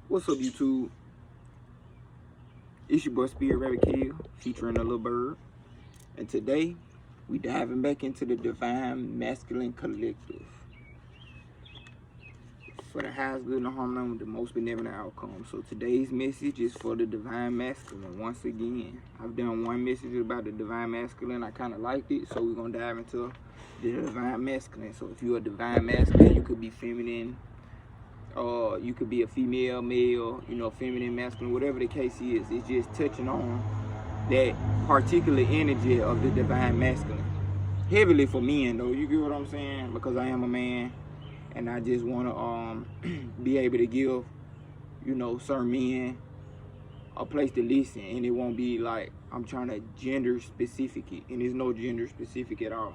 What's up, YouTube? It's your boy Spirit Rabbit Kill, featuring a little bird. And today, we diving back into the Divine Masculine Collective for the highest good and harmony with the most benevolent outcome. So today's message is for the Divine Masculine. Once again, I've done one message about the Divine Masculine. I kind of liked it, so we're going to dive into the Divine Masculine. So if you're a Divine Masculine, you could be feminine, you could be a female, male, feminine, masculine, whatever the case is. It's just touching on that particular energy of the Divine Masculine. Heavily for men, though, you get what I'm saying? Because I am a man, and I just want to be able to give, certain men a place to listen, and it won't be like I'm trying to gender specific it, and there's no gender specific at all.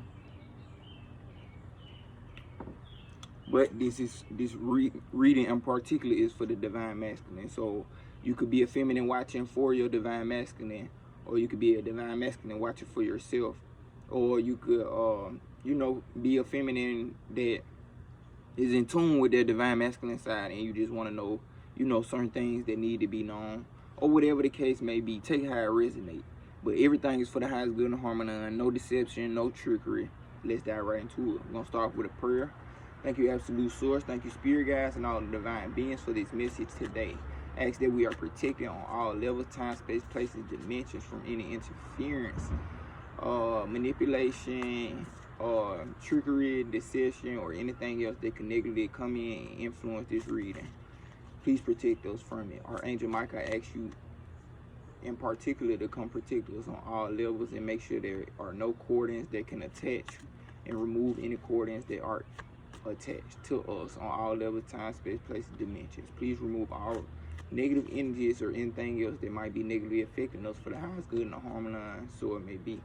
But this reading in particular is for the Divine Masculine. So you could be a feminine watching for your Divine Masculine, or you could be a Divine Masculine watching for yourself, or you could, be a feminine that is in tune with their Divine Masculine side, and you just want to know, certain things that need to be known, or whatever the case may be. Take how it resonates. But everything is for the highest good and harmony. No deception, no trickery. Let's dive right into it. I'm going to start off with a prayer. Thank you, Absolute Source. Thank you, Spirit Guides, and all the divine beings for this message today. Ask that we are protected on all levels, time, space, places, dimensions from any interference, manipulation, trickery, deception, or anything else that can negatively come in and influence this reading. Please protect us from it. Archangel Michael, I ask you in particular to come protect us on all levels and make sure there are no cordons that can attach and remove any cordons that are attached to us on all levels, time, space, places, dimensions. Please remove all negative energies or anything else that might be negatively affecting us for the highest good and the harmony, so it may be.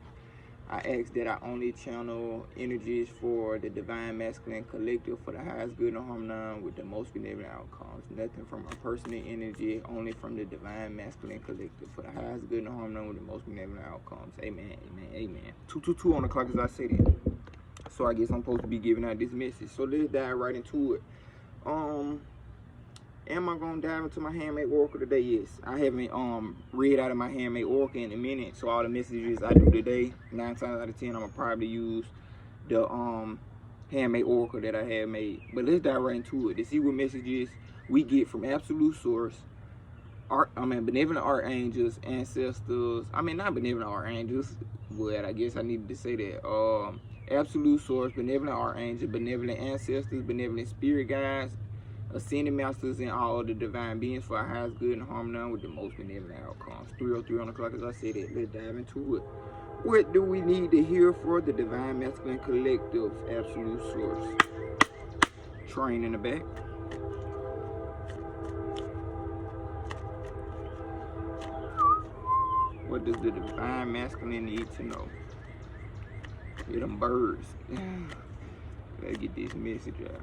I ask that I only channel energies for the Divine Masculine Collective for the highest good and harmony with the most benevolent outcomes. Nothing from a personal energy, only from the Divine Masculine Collective for the highest good and harmony with the most benevolent outcomes. Amen, amen, amen. 222 on the clock as I say that. So I guess I'm supposed to be giving out this message. So let's dive right into it. Am I gonna dive into my handmade oracle today? Yes. I haven't read out of my handmade oracle in a minute. So all the messages I do today, 9 times out of 10, I'm gonna probably use the handmade oracle that I have made. But let's dive right into it to see what messages we get from Absolute Source. Benevolent archangels, ancestors. Not benevolent archangels, but I guess I needed to say that. Absolute Source, benevolent archangel, benevolent ancestors, benevolent spirit guides, ascended masters, and all the divine beings for our highest good and harmony with the most benevolent outcomes. 3:03 on the clock as I said it. Let's dive into it. What do we need to hear for the Divine Masculine Collective, Absolute Source? Train in the back. What does the Divine Masculine need to know? Hear them birds. Gotta get this message out.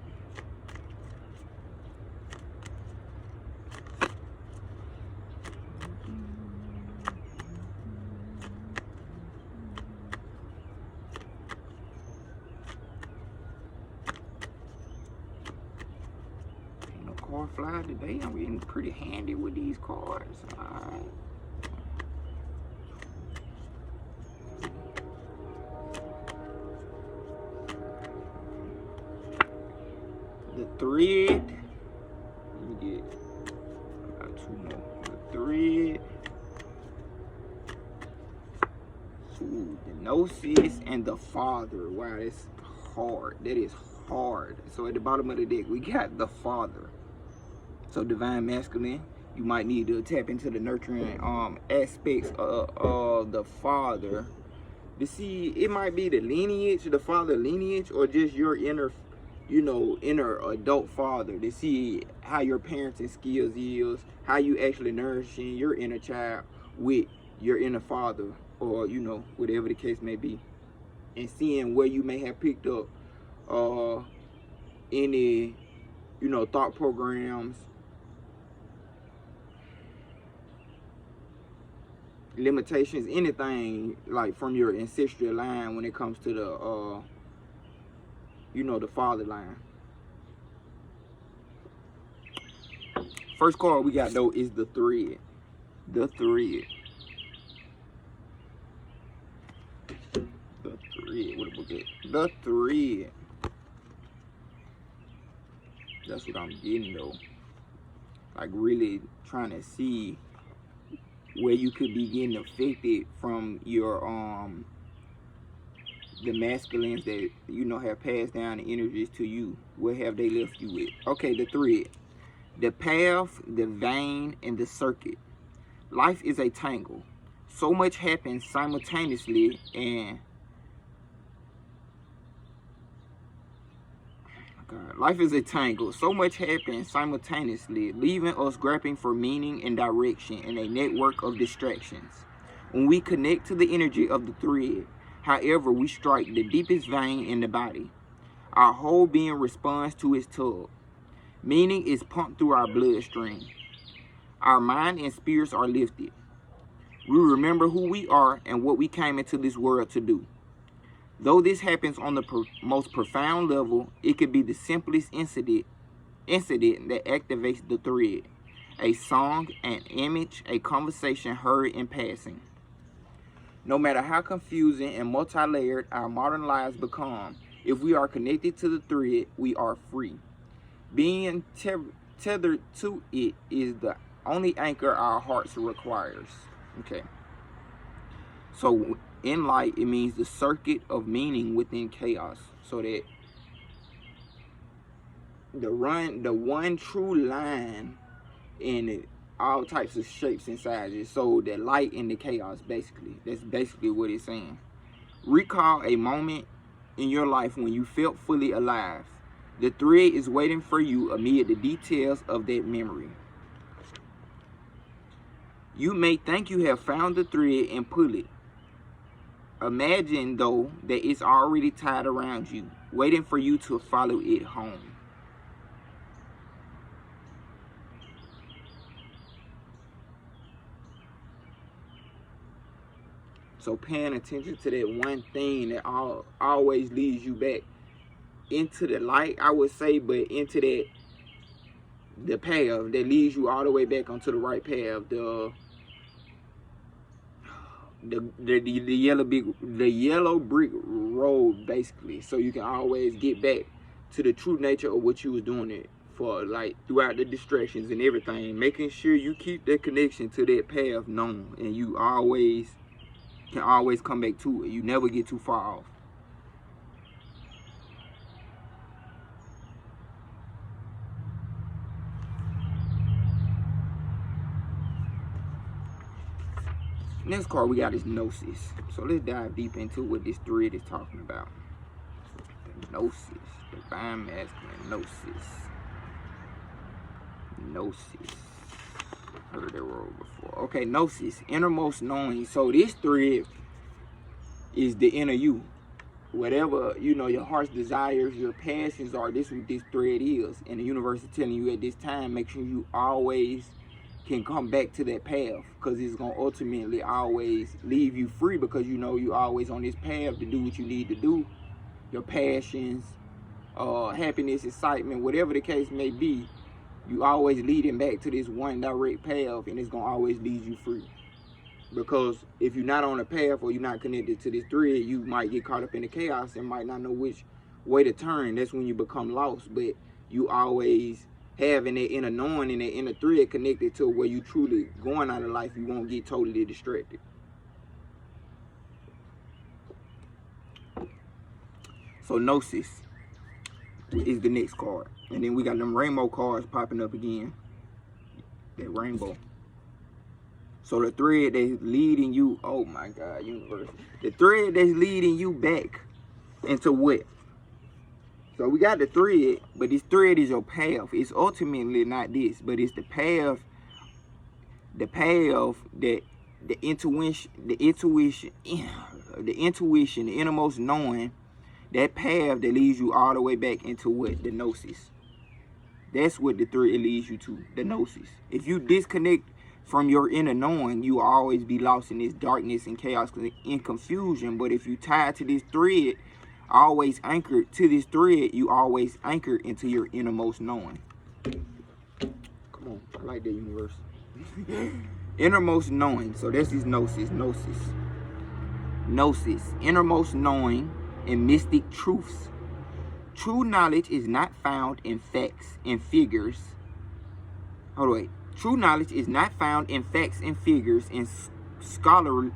Ain't no card fly today. I'm getting pretty handy with these cards. Alright. The thread. Let me get about 2 more. The thread. Ooh, the gnosis and the father. Wow, that's hard. That is hard. So at the bottom of the deck, we got the father. So Divine Masculine, you might need to tap into the nurturing aspects of the father to see. It might be the lineage, the father lineage, or just your inner adult father, to see how your parenting skills is, how you actually nourishing your inner child with your inner father, or whatever the case may be, and seeing where you may have picked up any thought programs, limitations, anything like from your ancestral line when it comes to the the father line. First card we got though is the thread. The thread. The thread. What was it? The thread. That's what I'm getting though. Like really trying to see where you could be getting affected from your the masculines that have passed down the energies to you. What have they left you with? Okay, the thread. The path, the vein, and the circuit. Life is a tangle. So much happens simultaneously, and life is a tangle. So much happens simultaneously, leaving us grappling for meaning and direction in a network of distractions. When we connect to the energy of the thread, however, we strike the deepest vein in the body. Our whole being responds to its tug. Meaning is pumped through our bloodstream. Our mind and spirits are lifted. We remember who we are and what we came into this world to do. Though this happens on the most profound level, it could be the simplest incident that activates the thread. A song, an image, a conversation heard in passing. No matter how confusing and multi-layered our modern lives become, if we are connected to the thread, we are free. Being tethered to it is the only anchor our hearts requires. Okay. So in light, it means the circuit of meaning within chaos. So that the one true line in all types of shapes and sizes. So the light in the chaos, basically. That's basically what it's saying. Recall a moment in your life when you felt fully alive. The thread is waiting for you amid the details of that memory. You may think you have found the thread and pull it. Imagine, though, that it's already tied around you, waiting for you to follow it home. So paying attention to that one thing that always leads you back into the light, I would say, but into the path that leads you all the way back onto the right path, the yellow brick road, basically, so you can always get back to the true nature of what you was doing it for, like throughout the distractions and everything, making sure you keep that connection to that path known, and you can always come back to it. You never get too far off. Next card we got is Gnosis. So let's dive deep into what this thread is talking about. The Gnosis, divine masculine, Gnosis. Gnosis. Heard that word before. Okay, Gnosis, innermost knowing. So this thread is the inner you. Whatever, your heart's desires, your passions are, this is what this thread is. And the universe is telling you at this time, make sure you always can come back to that path, because it's going to ultimately always leave you free, because you always on this path to do what you need to do. Your passions, happiness, excitement, whatever the case may be, you always leading back to this one direct path, and it's going to always lead you free. Because if you're not on a path or you're not connected to this thread, you might get caught up in the chaos and might not know which way to turn. That's when you become lost. But you always having that inner knowing and that inner thread connected to where you truly going out of life, you won't get totally distracted. So Gnosis is the next card. And then we got them rainbow cards popping up again. That rainbow. So the thread that's leading you, oh my God, universe. The thread that's leading you back into what? So we got the thread, but this thread is your path. It's ultimately not this, but it's the path that the intuition, the innermost knowing, that path that leads you all the way back into what? The Gnosis. That's what the thread leads you to, the Gnosis. If you disconnect from your inner knowing, you will always be lost in this darkness and chaos and confusion. But if you tie to this thread, always anchored to this thread, you always anchor into your innermost knowing. Come Come on, I like that universe. Innermost knowing. So this is gnosis. Gnosis. Innermost knowing and mystic truths. True knowledge is not found in facts and figures. Hold on, wait. True knowledge is not found in facts and figures in scholarly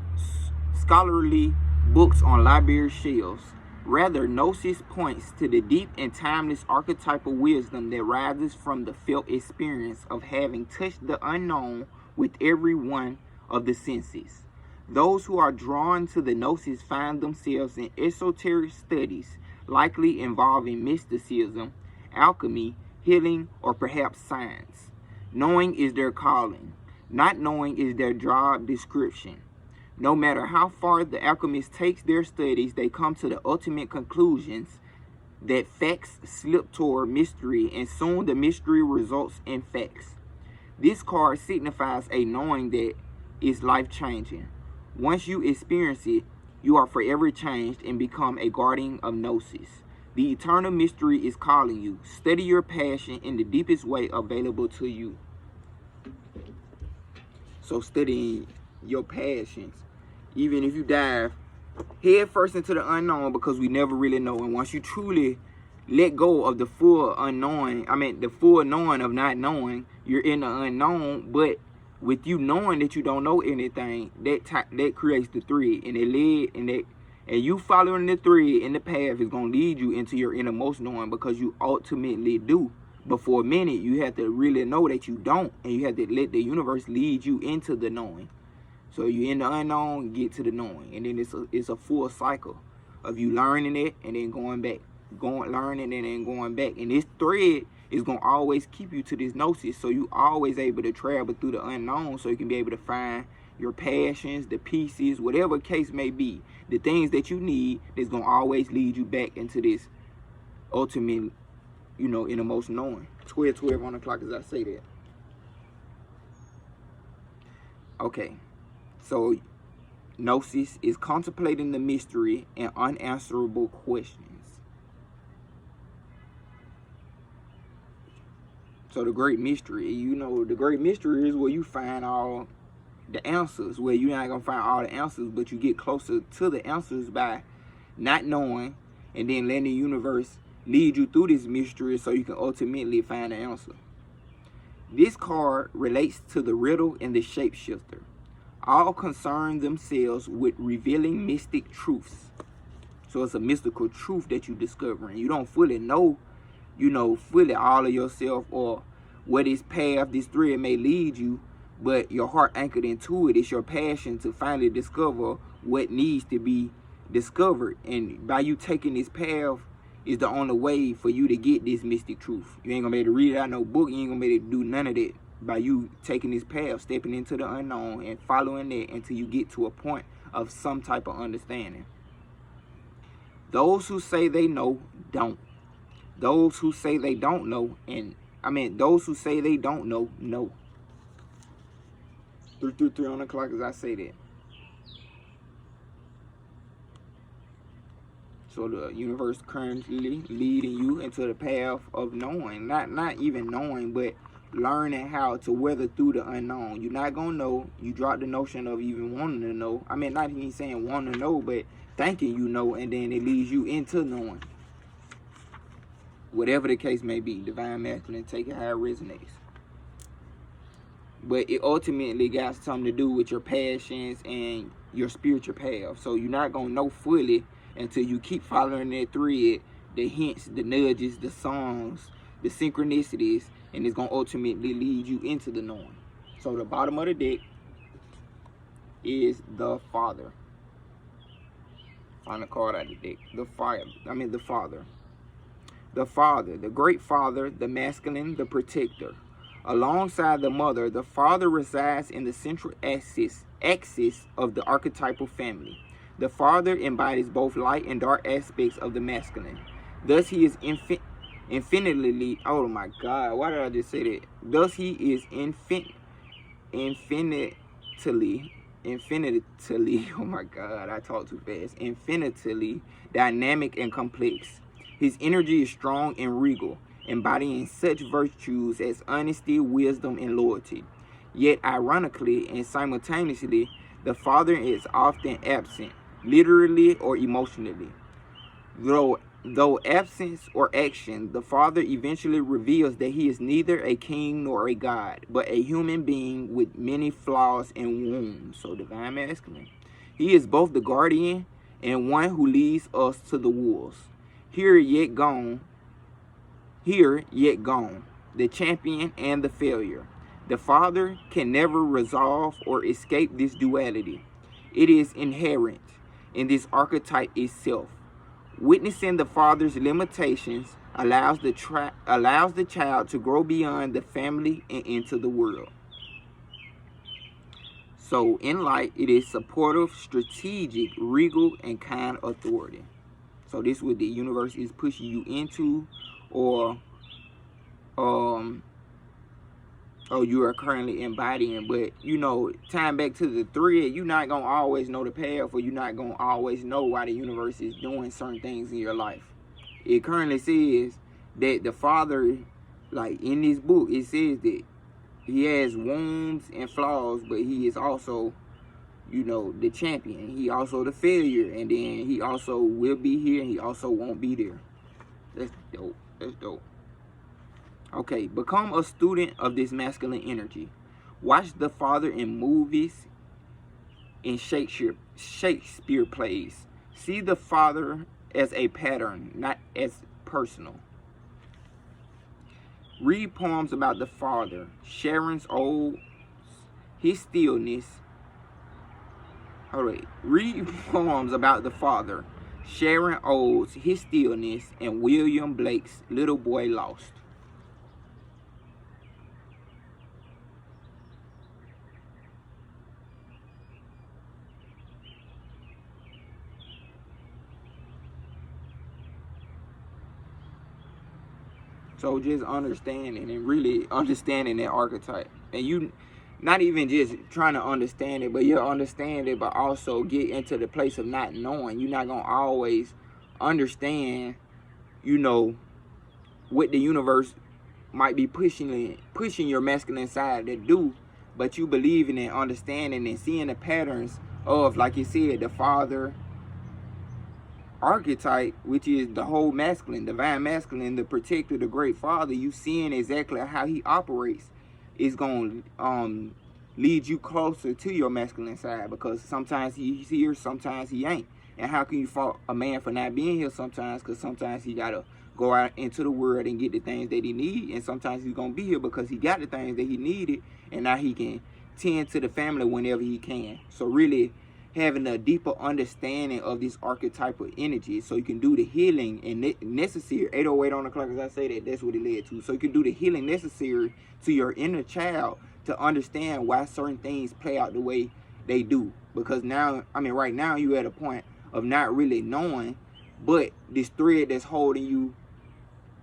books on library shelves. Rather, gnosis points to the deep and timeless archetypal wisdom that rises from the felt experience of having touched the unknown with every one of the senses. Those who are drawn to the gnosis find themselves in esoteric studies, likely involving mysticism, alchemy, healing, or perhaps science. Knowing is their calling. Not knowing is their job description. No matter how far the alchemist takes their studies, they come to the ultimate conclusions that facts slip toward mystery, and soon the mystery results in facts. This card signifies a knowing that is life-changing. Once you experience it, you are forever changed and become a guardian of gnosis. The eternal mystery is calling you. Study your passion in the deepest way available to you. So studying your passions, even if you dive head first into the unknown, because we never really know. And once you truly let go of the full unknowing, the full knowing of not knowing, you're in the unknown. But with you knowing that you don't know anything, that creates the thread, and you following the thread in the path is gonna lead you into your innermost knowing, because you ultimately do. But for a minute, you have to really know that you don't, and you have to let the universe lead you into the knowing. So you're in the unknown, get to the knowing, and then it's a full cycle of you learning it and then going back, learning and then going back. And this thread is gonna always keep you to this gnosis, so you always able to travel through the unknown, so you can be able to find your passions, the pieces, whatever case may be, the things that you need that's gonna always lead you back into this ultimate, innermost knowing. 12 on the clock as I say that. Okay, so gnosis is contemplating the mystery and unanswerable questions. So the great mystery, the great mystery is where you find all the answers, where you're not going to find all the answers, but you get closer to the answers by not knowing, and then letting the universe lead you through this mystery so you can ultimately find the answer. This card relates to the riddle and the shapeshifter. All concern themselves with revealing mystic truths. So it's a mystical truth that you discover, and you don't fully know, fully all of yourself or where this path, this thread may lead you, but your heart anchored into it. It's your passion to finally discover what needs to be discovered. And by you taking this path is the only way for you to get this mystic truth. You ain't gonna be able to read it out no book. You ain't gonna be able to do none of that by you taking this path, stepping into the unknown and following it until you get to a point of some type of understanding. Those who say they know, don't. Those who say they don't know, those who say they don't know, know. 3 on the clock as I say that. So the universe currently leading you into the path of knowing. Not even knowing, but learning how to weather through the unknown. You're not going to know. You drop the notion of even wanting to know. Not even saying wanting to know, but thinking you know, and then it leads you into knowing. Whatever the case may be, divine masculine, take it how it resonates. But it ultimately got something to do with your passions and your spiritual path. So you're not going to know fully until you keep following that thread, the hints, the nudges, the songs, the synchronicities, and it's going to ultimately lead you into the knowing. So the bottom of the deck is the Father. Find a card out of the deck. The Father. The Father, the Great Father, the masculine, the protector. Alongside the Mother, the Father resides in the central axis of the archetypal family. The Father embodies both light and dark aspects of the masculine. Thus, he is infinitely, oh my God, why did I just say that? Thus, he is infinitely, oh my God, I talk too fast, infinitely dynamic and complex. His energy is strong and regal. embodying such virtues as honesty, wisdom, and loyalty. Yet, ironically and simultaneously, the father is often absent, literally or emotionally. Though absence or action, the father eventually reveals that he is neither a king nor a god, but a human being with many flaws and wounds. So, divine masculine. He is both the guardian and one who leads us to the wolves. Here yet gone, the champion and the failure. The father can never resolve or escape this duality. It is inherent in this archetype itself. Witnessing the father's limitations allows the child to grow beyond the family and into the world. So in light, it is supportive, strategic, regal, and kind authority. So this is what the universe is pushing you into, or you are currently embodying. But you know, tying back to the thread, you're not gonna always know the path, or you're not gonna always know why the universe is doing certain things in your life. It currently says that the father, like in this book, it says that he has wounds and flaws, but he is also, you know, the champion. He also the failure, and then he also will be here, and he also won't be there. That's dope. That's dope. Okay, become a student of this masculine energy. Watch the father in movies, in Shakespeare plays. See the father as a pattern, not as personal. Read poems about the father. Sharon's odes, his stillness. Read poems about the father. Sharon odes, his stillness, and William Blake's Little Boy Lost. So just understanding and really understanding that archetype. And you not even just trying to understand it, but you'll understand it, but also get into the place of not knowing. You're not going to always understand, you know, what the universe might be pushing your masculine side to do, but you believing and understanding and seeing the patterns of, like you said, the father archetype, which is the whole masculine, divine masculine, the protector, the great father. You seeing exactly how he operates is going to lead you closer to your masculine side, because sometimes he's here, sometimes he ain't. And how can you fault a man for not being here sometimes? Because sometimes he got to go out into the world and get the things that he need, and sometimes he's going to be here because he got the things that he needed, and now he can tend to the family whenever he can. So really having a deeper understanding of this archetypal energy, so you can do the healing and necessary. 808 on the clock, as I say that, that's what it led to. So you can do the healing necessary to your inner child to understand why certain things play out the way they do. Because now, I mean, right now you're at a point of not really knowing, but this thread that's holding you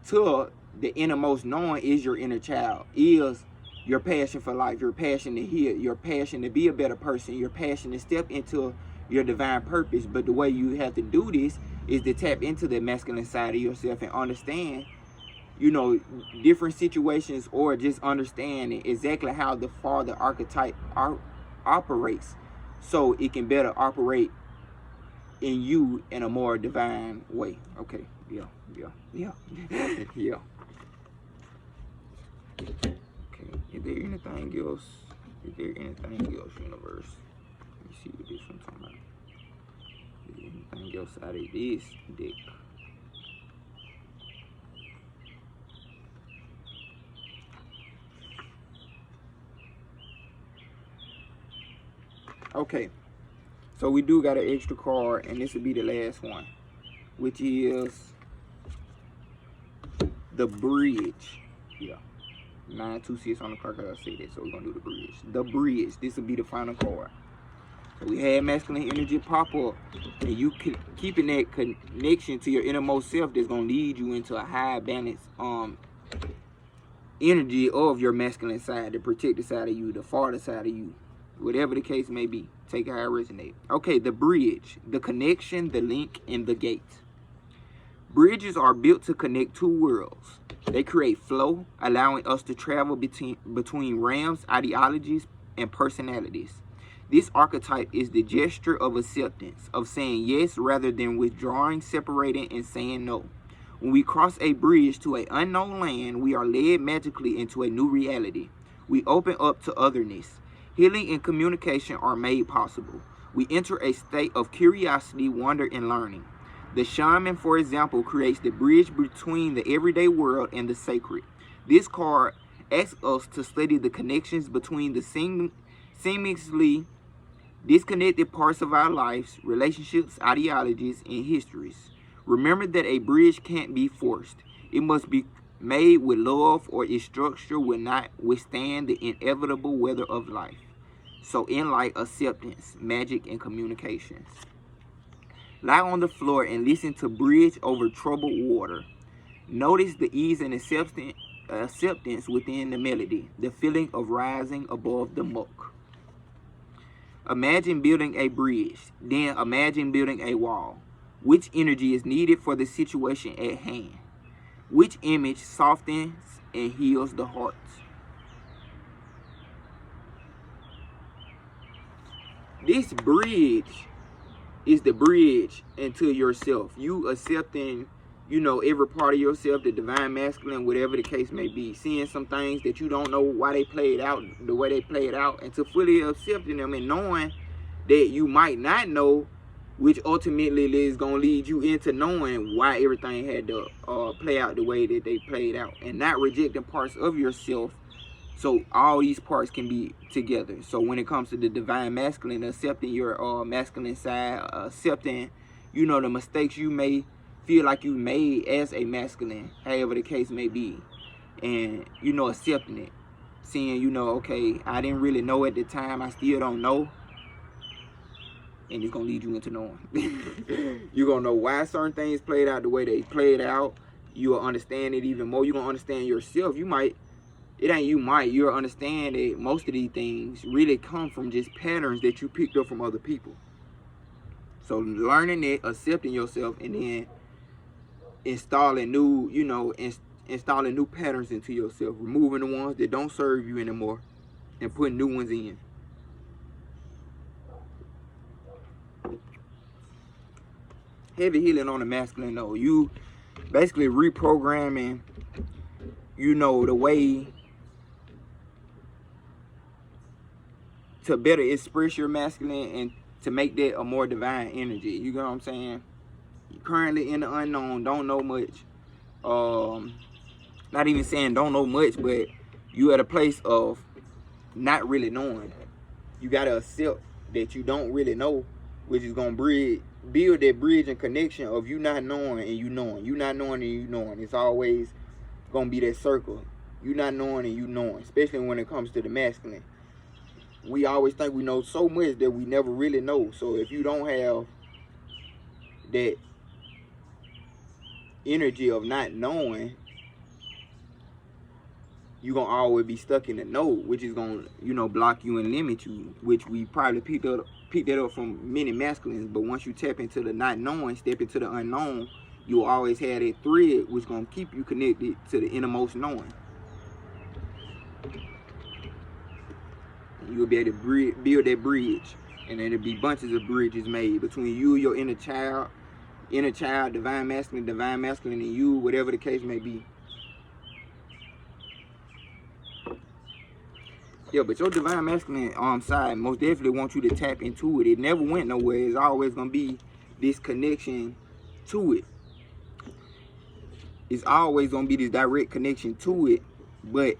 to the innermost knowing is your inner child, is your passion for life, your passion to heal, your passion to be a better person, your passion to step into your divine purpose. But the way you have to do this is to tap into the masculine side of yourself and understand, you know, different situations, or just understand exactly how the father archetype operates, so it can better operate in you in a more divine way. Okay, yeah. Yeah. Is there anything else? Universe? Let me see what this one's talking about. Is there anything else out of this deck? Okay. So we do got an extra card, and this will be the last one, which is the bridge. Yeah. 926 on the clock, I say that, so we're gonna do the bridge. The bridge. This will be the final card. So we had masculine energy pop up, and you keeping that connection to your innermost self that's gonna lead you into a high balance energy of your masculine side, the protected side of you, the father side of you, whatever the case may be. Take how it resonates. Okay, the bridge, the connection, the link, and the gate. Bridges are built to connect two worlds. They create flow, allowing us to travel between realms, ideologies, and personalities. This archetype is the gesture of acceptance, of saying yes rather than withdrawing, separating, and saying no. When we cross a bridge to an unknown land, we are led magically into a new reality. We open up to otherness. Healing and communication are made possible. We enter a state of curiosity, wonder, and learning. The shaman, for example, creates the bridge between the everyday world and the sacred. This card asks us to study the connections between the seemingly disconnected parts of our lives, relationships, ideologies, and histories. Remember that a bridge can't be forced. It must be made with love, or its structure will not withstand the inevitable weather of life. So in light, acceptance, magic, and communications. Lie on the floor and listen to Bridge Over Troubled Water. Notice the ease and acceptance within the melody, the feeling of rising above the muck. Imagine building a bridge, then imagine building a wall. Which energy is needed for the situation at hand? Which image softens and heals the heart? This bridge is the bridge into yourself. You accepting, every part of yourself, the divine masculine, whatever the case may be. Seeing some things that you don't know why they played out the way they played out, and to fully accepting them and knowing that you might not know, which ultimately is going to lead you into knowing why everything had to play out the way that they played out, and not rejecting parts of yourself so all these parts can be together. So when it comes to the divine masculine, accepting your masculine side, accepting, the mistakes you may feel like you made as a masculine, however the case may be, and, accepting it. Seeing, okay, I didn't really know at the time, I still don't know. And it's going to lead you into knowing. You're going to know why certain things played out the way they played out. You'll understand it even more. You're going to understand yourself. You'll understand that most of these things really come from just patterns that you picked up from other people. So learning it, accepting yourself, and then installing new, installing new patterns into yourself. Removing the ones that don't serve you anymore and putting new ones in. Heavy healing on the masculine, though. You basically reprogramming, the way to better express your masculine and to make that a more divine energy. You know what I'm saying? You're currently in the unknown, don't know much. Not even saying don't know much, but you at a place of not really knowing. You got to accept that you don't really know, which is going to build that bridge and connection of you not knowing and you knowing. You not knowing and you knowing. It's always going to be that circle. You not knowing and you knowing, especially when it comes to the masculine. We always think we know so much that we never really know. So if you don't have that energy of not knowing, you're going to always be stuck in the know, which is going to, block you and limit you, which we probably picked that up from many masculines. But once you tap into the not knowing, step into the unknown, you'll always have that thread which is going to keep you connected to the innermost knowing. You'll be able to build that bridge, and then there'll be bunches of bridges made between you, your inner child, divine masculine, and you, whatever the case may be. Yeah, but your divine masculine side most definitely wants you to tap into it. It never went nowhere. It's always gonna be this connection to it. It's always gonna be this direct connection to it, but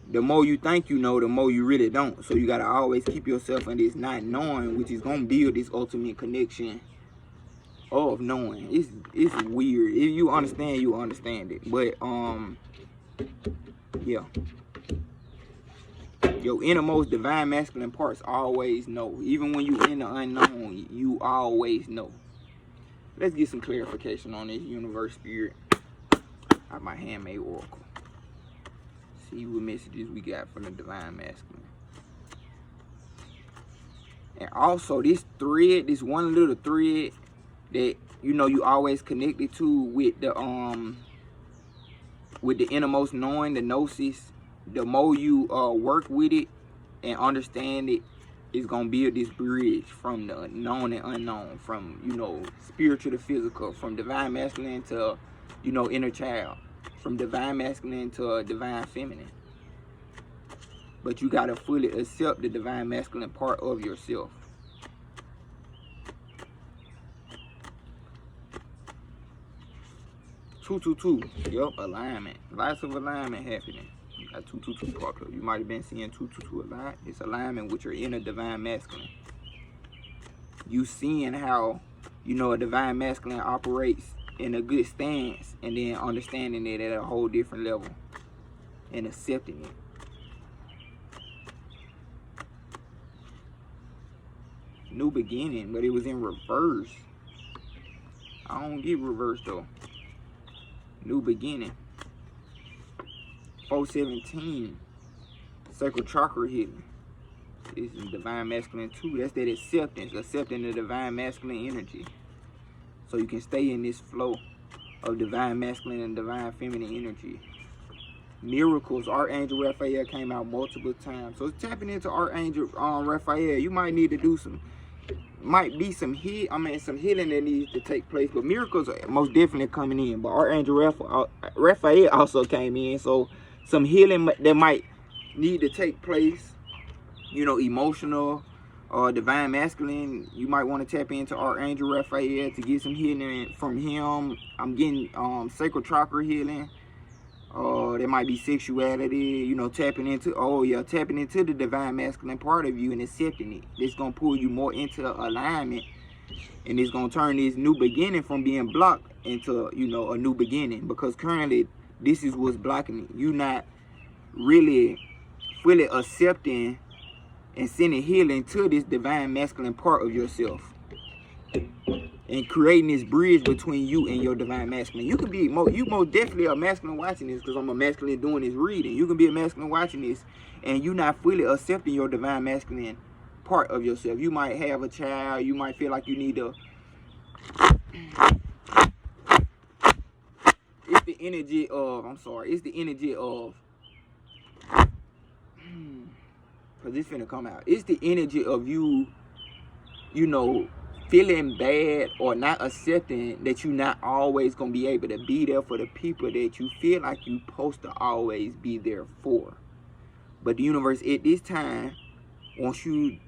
the more you think you know, the more you really don't. So you gotta always keep yourself in this not knowing, which is gonna build this ultimate connection of knowing. It's weird. If you understand, you understand it. But yeah. Your innermost divine masculine parts always know. Even when you in the unknown, you always know. Let's get some clarification on this universe spirit. Out my handmade oracle. See what messages we got from the divine masculine. And also this thread, this one little thread that you know, you always connected to with the innermost knowing, the gnosis. The more you work with it and understand it, it's gonna build this bridge from the known and unknown, from, you know, spiritual to physical, from divine masculine to, you know, inner child, from divine masculine to divine feminine. But you gotta fully accept the divine masculine part of yourself. Two. Yep, alignment. Lots of alignment happening. You got 222 part club. You might have been seeing 222 a lot. It's alignment with your inner divine masculine. You seeing how, you know, a divine masculine operates in a good stance, and then understanding it at a whole different level and accepting it. New beginning, but it was in reverse. I don't get reverse though. New beginning. 417. Sacral chakra hidden. This is divine masculine too. That's that acceptance, accepting the divine masculine energy. So you can stay in this flow of divine masculine and divine feminine energy. Miracles. Archangel Raphael came out multiple times. So tapping into Archangel Raphael, you might need to do some, might be some some healing that needs to take place. But miracles are most definitely coming in. But Archangel Raphael also came in. So some healing that might need to take place. You know, emotional or divine masculine, you might want to tap into Archangel Raphael to get some healing from him. I'm getting sacral chakra healing. There might be sexuality, you know, tapping into the divine masculine part of you and accepting it. It's going to pull you more into alignment, and it's going to turn this new beginning from being blocked into, you know, a new beginning, because currently this is what's blocking it. You not really fully accepting and sending healing to this divine masculine part of yourself, and creating this bridge between you and your divine masculine. You can be you most definitely a masculine watching this, because I'm a masculine doing this reading. You can be a masculine watching this, and you not fully accepting your divine masculine part of yourself. You might have a child. You might feel like you need to. It's the energy of. It's the energy of. Because it's finna come out. It's the energy of you, you know, feeling bad or not accepting that you're not always going to be able to be there for the people that you feel like you're supposed to always be there for. But the universe at this time wants you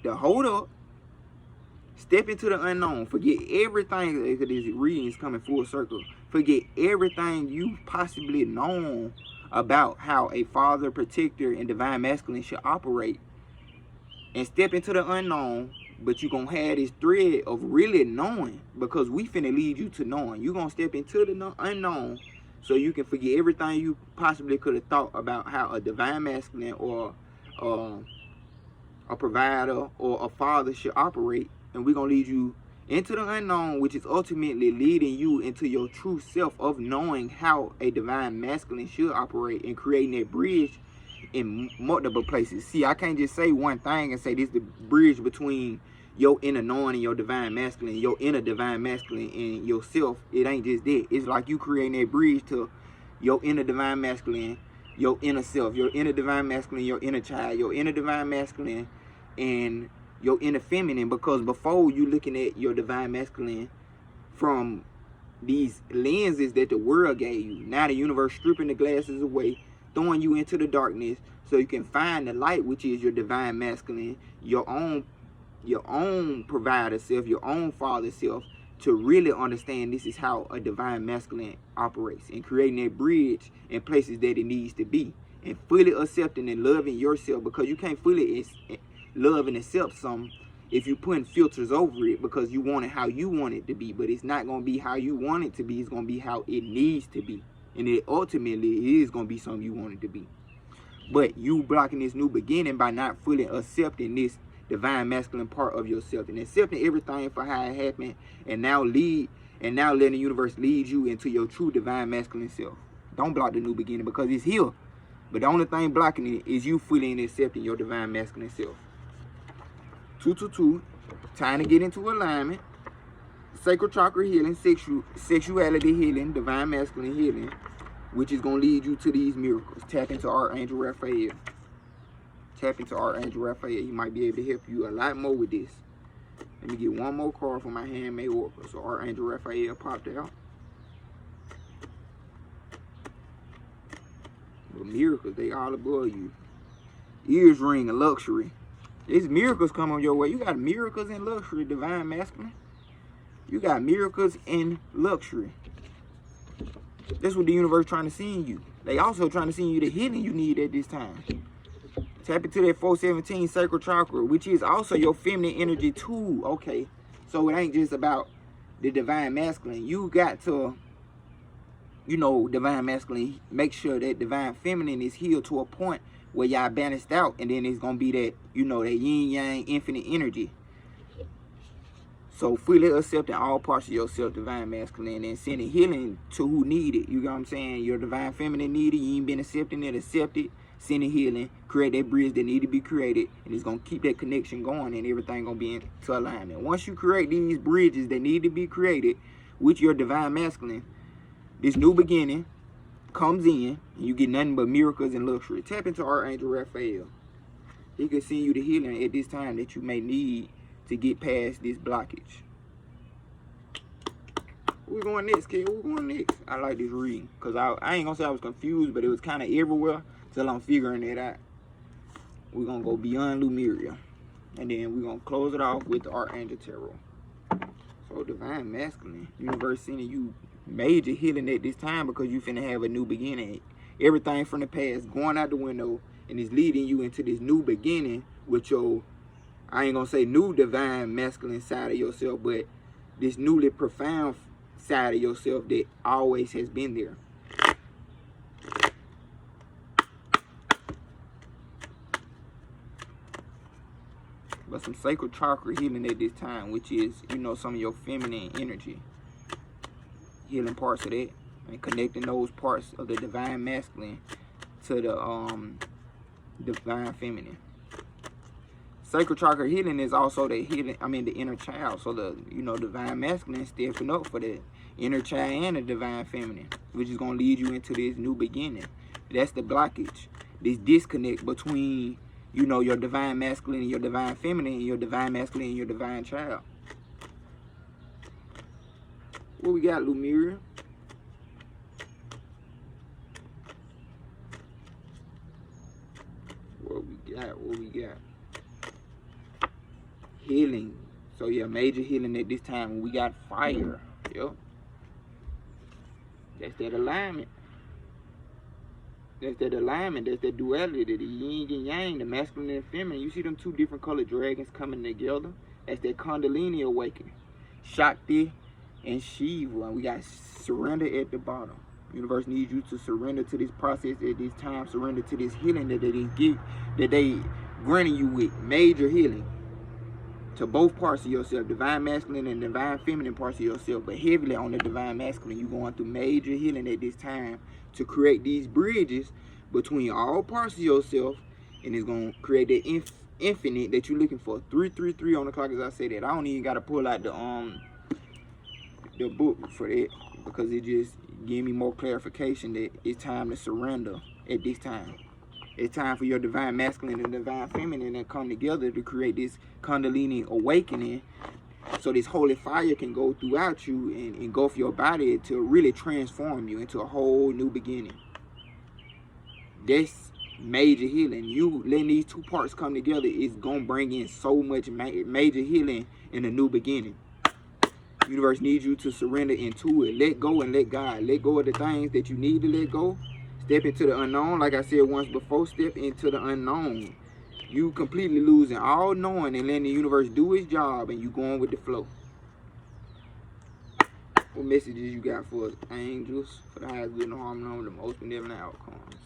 to hold up, step into the unknown, forget everything, because this reading is coming full circle. Forget everything you possibly known about how a father, protector, and divine masculine should operate, and step into the unknown. But you're going to have this thread of really knowing, because we finna lead you to knowing. You're going to step into the unknown so you can forget everything you possibly could have thought about how a divine masculine or a provider or a father should operate. And we're going to lead you into the unknown, which is ultimately leading you into your true self of knowing how a divine masculine should operate, and creating that bridge in multiple places. See, I can't just say one thing and say this is the bridge between your inner knowing and your divine masculine, your inner divine masculine and yourself. It ain't just that. It's like you creating that bridge to your inner divine masculine, your inner self, your inner divine masculine, your inner child, your inner divine masculine, and your inner feminine. Because before, you looking at your divine masculine from these lenses that the world gave you. Now the universe stripping the glasses away, throwing you into the darkness so you can find the light, which is your divine masculine, your own provider self, your own father self, to really understand this is how a divine masculine operates, and creating that bridge in places that it needs to be, and fully accepting and loving yourself, because you can't fully love and accept something if you're putting filters over it, because you want it how you want it to be. But it's not going to be how you want it to be. It's going to be how it needs to be. And it ultimately is going to be something you want it to be. But you blocking this new beginning by not fully accepting this divine masculine part of yourself, and accepting everything for how it happened, and now letting the universe lead you into your true divine masculine self. Don't block the new beginning, because it's here. But the only thing blocking it is you fully accepting your divine masculine self. 222, time to get into alignment. sacral chakra healing, sexuality healing, divine masculine healing, which is going to lead you to these miracles. Tap into Archangel Raphael. Tap into Archangel Raphael. He might be able to help you a lot more with this. Let me get one more card for my handmade oracle. So Archangel Raphael popped out. The miracles, they all above you. Ears ring of luxury. These miracles come on your way. You got miracles in luxury, divine masculine. You got miracles in luxury. That's what the universe trying to send you. They also trying to send you the healing you need at this time. Tap into that 417 sacral chakra, which is also your feminine energy too. Okay, so it ain't just about the divine masculine. You got to, you know, divine masculine, make sure that divine feminine is healed to a point where y'all balanced out, and then it's gonna be that, you know, that yin yang infinite energy. So freely accepting all parts of yourself, divine masculine, and sending healing to who need it. You know what I'm saying? Your divine feminine need it. You ain't been accepting it, accept it. Sending healing, create that bridge that need to be created, and it's gonna keep that connection going, and everything gonna be into alignment. Once you create these bridges that need to be created with your divine masculine, this new beginning comes in, and you get nothing but miracles and luxury. Tap into Archangel Raphael. He can send you the healing at this time that you may need to get past this blockage. Where we going next, kid? Where we going next? I like this reading, because I ain't gonna say I was confused, but it was kind of everywhere till I'm figuring it out. We're gonna go beyond Lemuria, and then we're gonna close it off with the Archangel Tarot. So divine masculine, universe sending you major healing at this time, because you finna have a new beginning. Everything from the past going out the window, and it's leading you into this new beginning with your, I ain't gonna say new divine masculine side of yourself, but this newly profound side of yourself that always has been there. But some sacral chakra healing at this time, which is, you know, some of your feminine energy. Healing parts of that, and connecting those parts of the divine masculine to the divine feminine. Sacral chakra healing is also the healing, the inner child. So the, you know, divine masculine stepping up for the inner child and the divine feminine, which is going to lead you into this new beginning. That's the blockage, this disconnect between, you know, your divine masculine and your divine feminine, and your divine masculine and your divine child. What we got, Lemuria? What we got? Healing. So yeah, major healing at this time. We got fire. Yep. That's that alignment. That's that alignment. That's that duality. The yin and yang, the masculine and feminine. You see them two different colored dragons coming together. That's that Kundalini awakening. Shakti and Shiva. We got surrender at the bottom. Universe needs you to surrender to this process at this time. Surrender to this healing that they granting you with. Major healing to both parts of yourself, divine masculine and divine feminine parts of yourself, but heavily on the divine masculine. You're going through major healing at this time to create these bridges between all parts of yourself, and it's going to create that infinite that you're looking for. 333 on the clock, as I say that. I don't even got to pull out the book for that, because it just gave me more clarification that it's time to surrender at this time. It's time for your divine masculine and divine feminine to come together to create this Kundalini awakening, so this holy fire can go throughout you and engulf your body to really transform you into a whole new beginning. That's major healing. You letting these two parts come together is going to bring in so much major healing in a new beginning. Universe needs you to surrender into it. Let go and let God. Let go of the things that you need to let go. Step into the unknown. Like I said once before, step into the unknown. You completely losing all knowing and letting the universe do its job, and you going with the flow. What messages you got for us, angels? For the highest good and harm known, the most benevolent outcomes.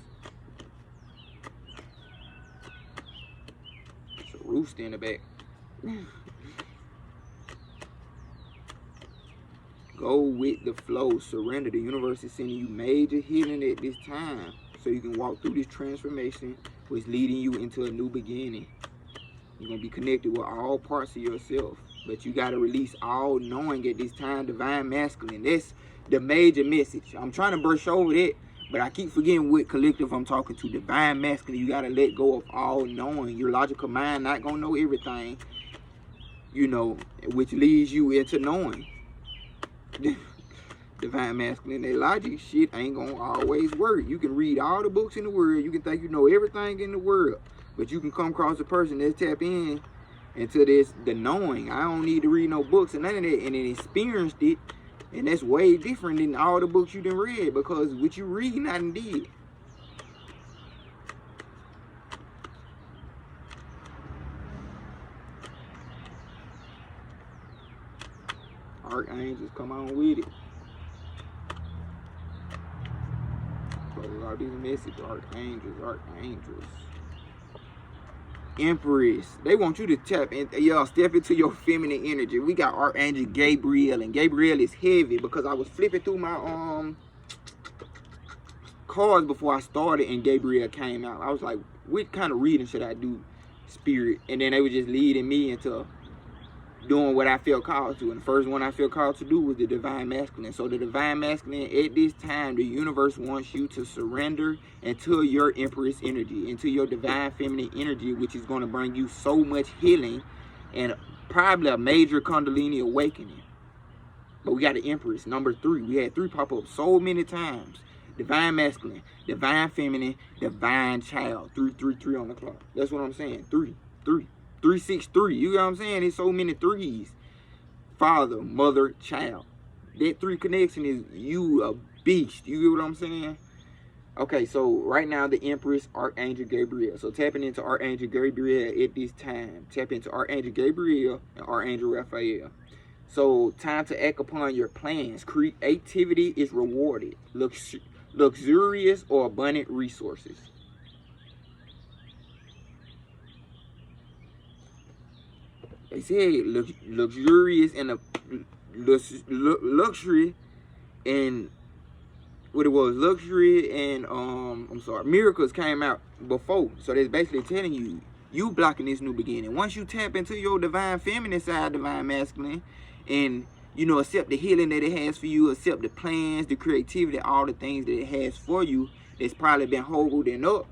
It's a rooster in the back. Go with the flow. Surrender. The universe is sending you major healing at this time, so you can walk through this transformation, which is leading you into a new beginning. You're going to be connected with all parts of yourself, but you got to release all knowing at this time, divine masculine. That's the major message. I'm trying to brush over that, but I keep forgetting what collective I'm talking to. Divine masculine, you got to let go of all knowing. Your logical mind not going to know everything, you know, which leads you into knowing. Divine masculine, that logic shit ain't going to always work. You can read all the books in the world. You can think you know everything in the world, but you can come across a person that's tap in into this, the knowing. I don't need to read no books and none of that, and then experienced it, and that's way different than all the books you done read, because what you read not and did. Archangels, come on with it. All these messages, archangels. Empress, they want you to tap in, y'all, step into your feminine energy. We got Archangel Gabriel, and Gabriel is heavy because I was flipping through my cards before I started, and Gabriel came out. I was like, what kind of reading should I do, Spirit? And then they were just leading me into doing what I feel called to. And the first one I feel called to do was the divine masculine. So the divine masculine, at this time, the universe wants you to surrender into your empress energy, into your divine feminine energy, which is going to bring you so much healing and probably a major Kundalini awakening. But we got the empress, number 3. We had 3 pop up so many times. Divine masculine, divine feminine, divine child. 333 on the clock. That's what I'm saying. 3, 3. 363. You know what I'm saying? There's so many 3s. Father, mother, child. That 3 connection is you a beast. You get what I'm saying? Okay, so right now the Empress, Archangel Gabriel. So tapping into Archangel Gabriel at this time. Tap into Archangel Gabriel and Archangel Raphael. So time to act upon your plans. Creativity is rewarded. Luxurious or abundant resources. They said luxurious and luxury and what it was, luxury and miracles came out before. So that's basically telling you, you blocking this new beginning. Once you tap into your divine feminine side, divine masculine, and you know, accept the healing that it has for you, accept the plans, the creativity, all the things that it has for you that's probably been holding up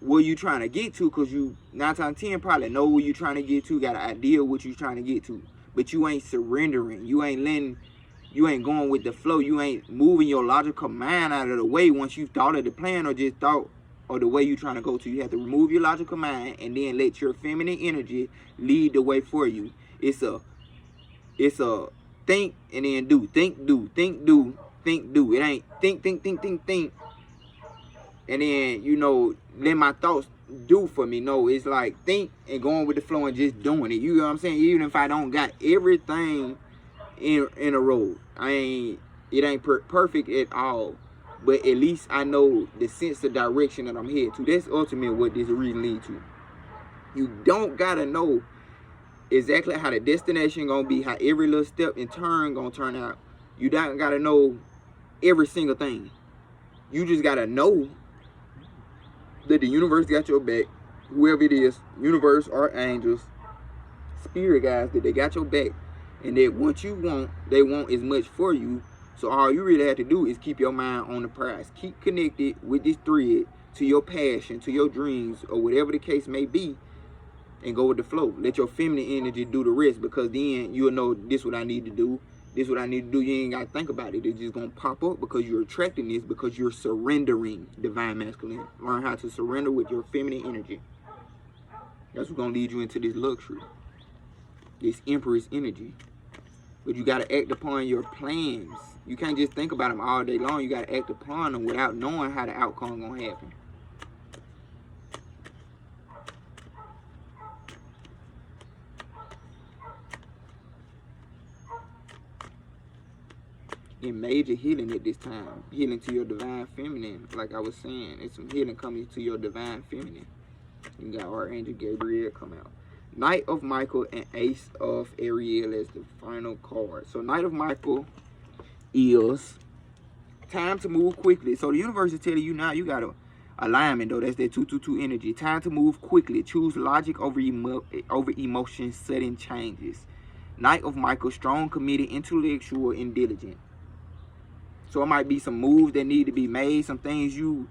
where you trying to get to, because you 9 times 10 probably know where you trying to get to, got an idea what you trying to get to, but you ain't surrendering, you ain't going with the flow, you ain't moving your logical mind out of the way once you thought of the plan or just thought or the way you trying to go to. You have to remove your logical mind and then let your feminine energy lead the way for you. It's a think and then do, think, do, think, do, think, do. It ain't think. And then, you know, let my thoughts do for me. No, it's like think and going with the flow and just doing it. You know what I'm saying? Even if I don't got everything in a row, it ain't perfect at all. But at least I know the sense of direction that I'm headed to. That's ultimately what this reading leads to. You don't gotta know exactly how the destination gonna be, how every little step and turn gonna turn out. You don't gotta know every single thing. You just gotta know that the universe got your back, whoever it is, universe or angels, spirit guys, that they got your back, and that what you want, they want as much for you. So all you really have to do is keep your mind on the prize. Keep connected with this thread to your passion, to your dreams, or whatever the case may be, and go with the flow. Let your feminine energy do the rest, because then you'll know this what I need to do. This what I need to do. You ain't got to think about it. It's just going to pop up because you're attracting this, because you're surrendering, divine masculine. Learn how to surrender with your feminine energy. That's what's going to lead you into this luxury, this empress energy. But you got to act upon your plans. You can't just think about them all day long. You got to act upon them without knowing how the outcome going to happen. In major healing at this time, healing to your divine feminine. Like I was saying, it's some healing coming to your divine feminine. You got Archangel Gabriel come out, Knight of Michael and Ace of Ariel as the final card. So Knight of Michael is time to move quickly. So the universe is telling you now you got Alignment, though, that's that 222 energy. Time to move quickly. Choose logic over emotion, sudden changes. Knight of Michael, strong, committed, intellectual, and diligent. So it might be some moves that need to be made, some things you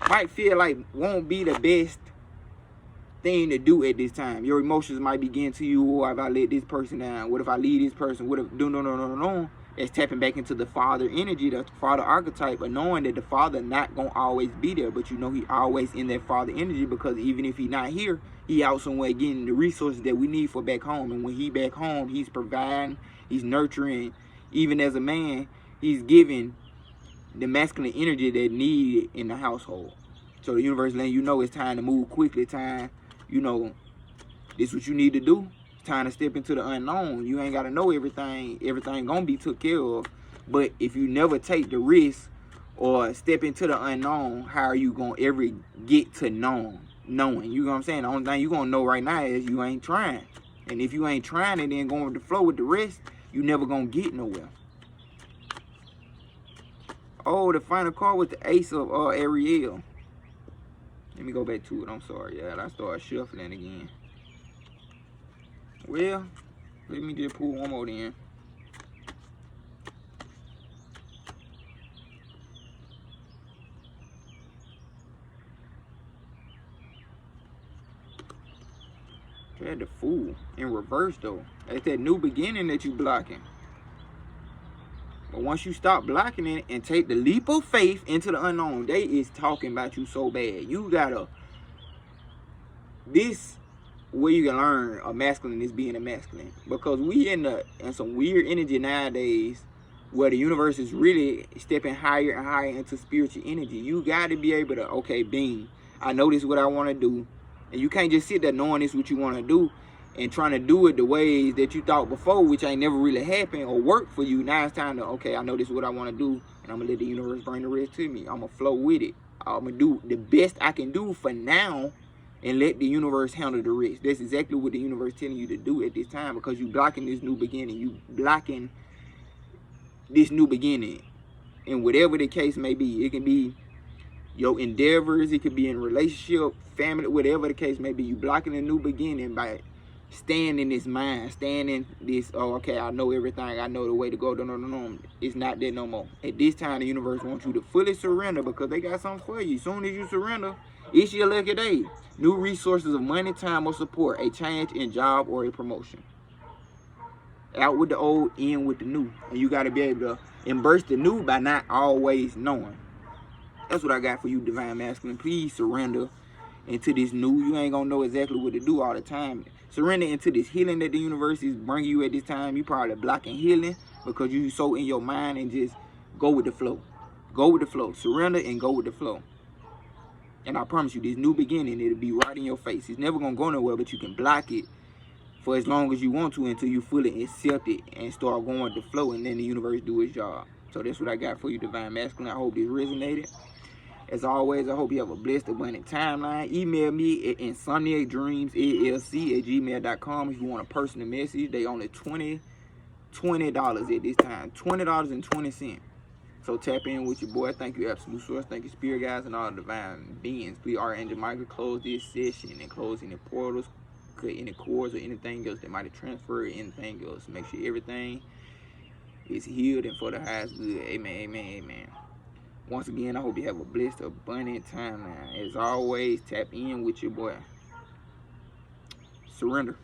might feel like won't be the best thing to do at this time. Your emotions might be getting to you. Or if I let this person down? What if I leave this person? What if no? That's tapping back into the father energy, the father archetype, but knowing that the father not gonna always be there, but you know he always in that father energy, because even if he not here, he out somewhere getting the resources that we need for back home. And when he back home, he's providing, he's nurturing. Even as a man, he's giving the masculine energy that needed in the household. So the universe letting you know it's time to move quickly. Time, you know, this is what you need to do. Time to step into the unknown. You ain't got to know everything. Everything gonna be took care of. But if you never take the risk or step into the unknown, how are you gonna ever get to knowing? You know what I'm saying? The only thing you gonna know right now is you ain't trying. And if you ain't trying and then going with the flow with the rest, you never gonna get nowhere. Oh, the final card was the Ace of Ariel. Let me go back to it. I'm sorry, y'all. I started shuffling again. Well, let me just pull one more then. Had the Fool in reverse though. That's that new beginning that you blocking. But once you stop blocking it and take the leap of faith into the unknown, they is talking about you so bad. You gotta, this where you can learn a masculine is being a masculine, because we in some weird energy nowadays where the universe is really stepping higher and higher into spiritual energy. You got to be able to, okay, Bean, I know this is what I want to do, and you can't just sit there knowing this is what you want to do and trying to do it the ways that you thought before, which ain't never really happened or worked for you. Now it's time to, okay, I know this is what I want to do, and I'm gonna let the universe bring the rest to me. I'm gonna flow with it. I'm gonna do the best I can do for now and let the universe handle the rest. That's exactly what the universe telling you to do at this time, because you blocking this new beginning. You blocking this new beginning. And whatever the case may be, it can be your endeavors, it could be in relationship, family, whatever the case may be. You blocking a new beginning by staying in this mind, staying in this, oh, okay, I know everything, I know the way to go. No. It's not that no more. At this time, the universe wants you to fully surrender, because they got something for you. As soon as you surrender, it's your lucky day. New resources of money, time, or support, a change in job or a promotion. Out with the old, in with the new. And you got to be able to embrace the new by not always knowing. That's what I got for you, Divine Masculine. Please surrender into this new. You ain't gonna know exactly what to do all the time. Surrender into this healing that the universe is bringing you at this time. You probably blocking healing because you so in your mind, and just go with the flow. Go with the flow. Surrender and go with the flow. And I promise you, this new beginning, it'll be right in your face. It's never gonna go nowhere, but you can block it for as long as you want to until you fully accept it and start going with the flow, and then the universe do its job. So that's what I got for you, Divine Masculine. I hope this resonated. As always, I hope you have a blessed, abundant timeline. Email me at insomniacdreamsllc@gmail.com if you want a personal message. They only $20 at this time. $20.20. So tap in with your boy. Thank you, Absolute Source. Thank you, Spirit Guides and all the divine beings. Please, Archangel Michael, close this session and close any portals, cut any cords or anything else that might have transferred, anything else. Make sure everything is healed and for the highest good. Amen, amen, amen. Once again, I hope you have a blessed, abundant timeline. As always, tap in with your boy. Surrender.